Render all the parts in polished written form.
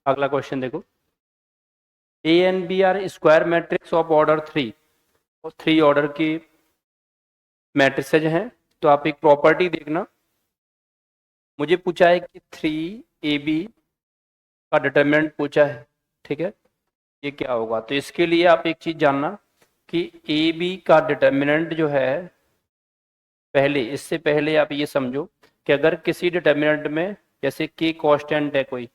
अगला क्वेश्चन देखो, A and B are square matrix of order 3 और 3 ऑर्डर की मैट्रिसेज हैं। तो आप एक प्रॉपर्टी देखना, मुझे पूछा है कि 3AB का डिटरमिनेंट पूछा है, ठीक है, ये क्या होगा। तो इसके लिए आप एक चीज जानना कि AB का डिटरमिनेंट जो है, पहले इससे पहले आप ये समझो कि अगर किसी डिटरमिनेंट में जैसे k कांस्टेंट है कोई,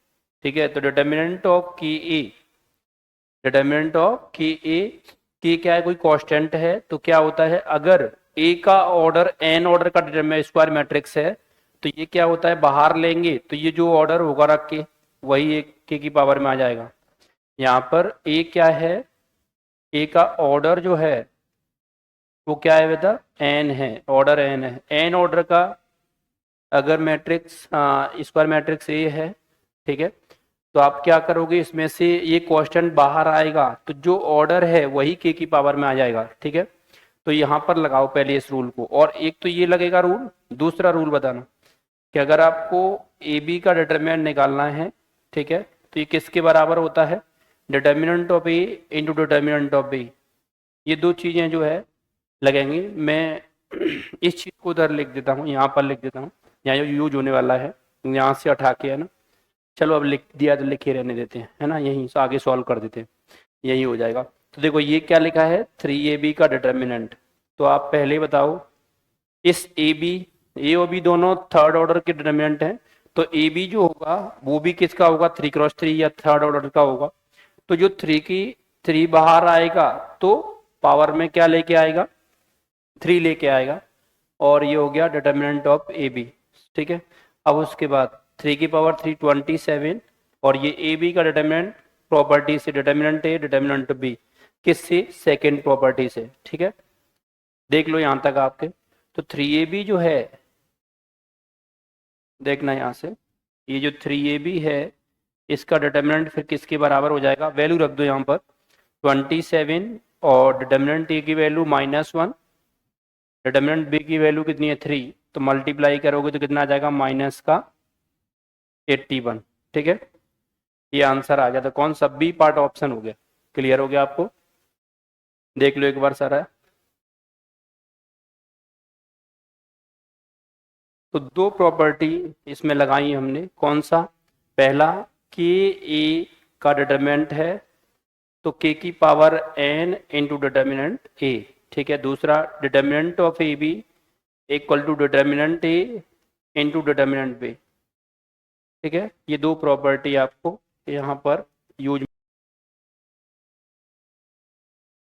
ठीक है, तो डिटरमिनेंट ऑफ की ए, डिटरमिनेंट ऑफ की ए, की क्या है, कोई कांस्टेंट है, तो क्या होता है, अगर ए का ऑर्डर n ऑर्डर का डिटरमिनेंट स्क्वायर मैट्रिक्स है, तो ये क्या होता है, बाहर लेंगे तो ये जो ऑर्डर होगा रख के वही एक k की पावर में आ जाएगा। यहाँ पर ए क्या है, ए का ऑर्डर जो है वो क्या है बेटा, एन है, ऑर्डर एन है। एन ऑर्डर का अगर मैट्रिक्स स्क्वायर मैट्रिक्स ए है, ठीक है, तो आप क्या करोगे, इसमें से ये कांस्टेंट बाहर आएगा तो जो ऑर्डर है वही के की पावर में आ जाएगा, ठीक है। तो यहाँ पर लगाओ पहले इस रूल को, और एक तो ये लगेगा रूल, दूसरा रूल बताना कि अगर आपको ए बी का डिटर्मिनेंट निकालना है, ठीक है, तो ये किसके बराबर होता है, determinant of A into determinant of B. ये दो चीज़ें जो है लगेंगी। मैं इस चीज़ को उधर लिख देता हूँ, यहाँ पर लिख देता हूँ, यहाँ यूज होने वाला है, यहाँ से उठा के, है ना। चलो अब लिख दिया तो लिखे रहने देते हैं, है ना, यहीं से आगे सॉल्व कर देते हैं, यही हो जाएगा। तो देखो ये क्या लिखा है, 3AB का डिटर्मिनेंट। तो आप पहले बताओ, इस ए और बी दोनों थर्ड ऑर्डर के डिटर्मिनेंट हैं, तो ए बी जो होगा वो भी किसका होगा, 3x3 या थर्ड ऑर्डर का होगा। तो जो 3 बाहर आएगा तो पावर में क्या लेके आएगा, 3 लेके आएगा, और ये हो गया डिटर्मिनेंट ऑफ ए बी, ठीक है। अब उसके बाद 3 की पावर 3 27, और ये ए बी का डिटर्मिनेंट प्रॉपर्टी से, डिटर्मिनेंट ए डिटर्मिनेंट बी, किससे, सेकेंड प्रॉपर्टी से, ठीक है। देख लो यहाँ तक आपके। तो 3AB जो है, देखना यहाँ से, ये जो 3AB है इसका डिटर्मिनेंट फिर किसके बराबर हो जाएगा, वैल्यू रख दो यहाँ पर 27, और डिटर्मिनेंट ए की वैल्यू -1, डिटर्मिनेंट बी की वैल्यू कितनी है 3, तो मल्टीप्लाई करोगे तो कितना आ जाएगा, -81, ठीक है। ये आंसर आ गया। तो कौन सा, बी पार्ट ऑप्शन हो गया। क्लियर हो गया आपको, देख लो एक बार सारा। तो दो प्रॉपर्टी इसमें लगाई हमने, कौन सा, पहला के ए का डिटर्मिनेंट है तो के की power n into determinant A, ठीक है। दूसरा determinant of A B equal to determinant A into determinant B, ठीक है। ये दो प्रॉपर्टी आपको यहाँ पर यूज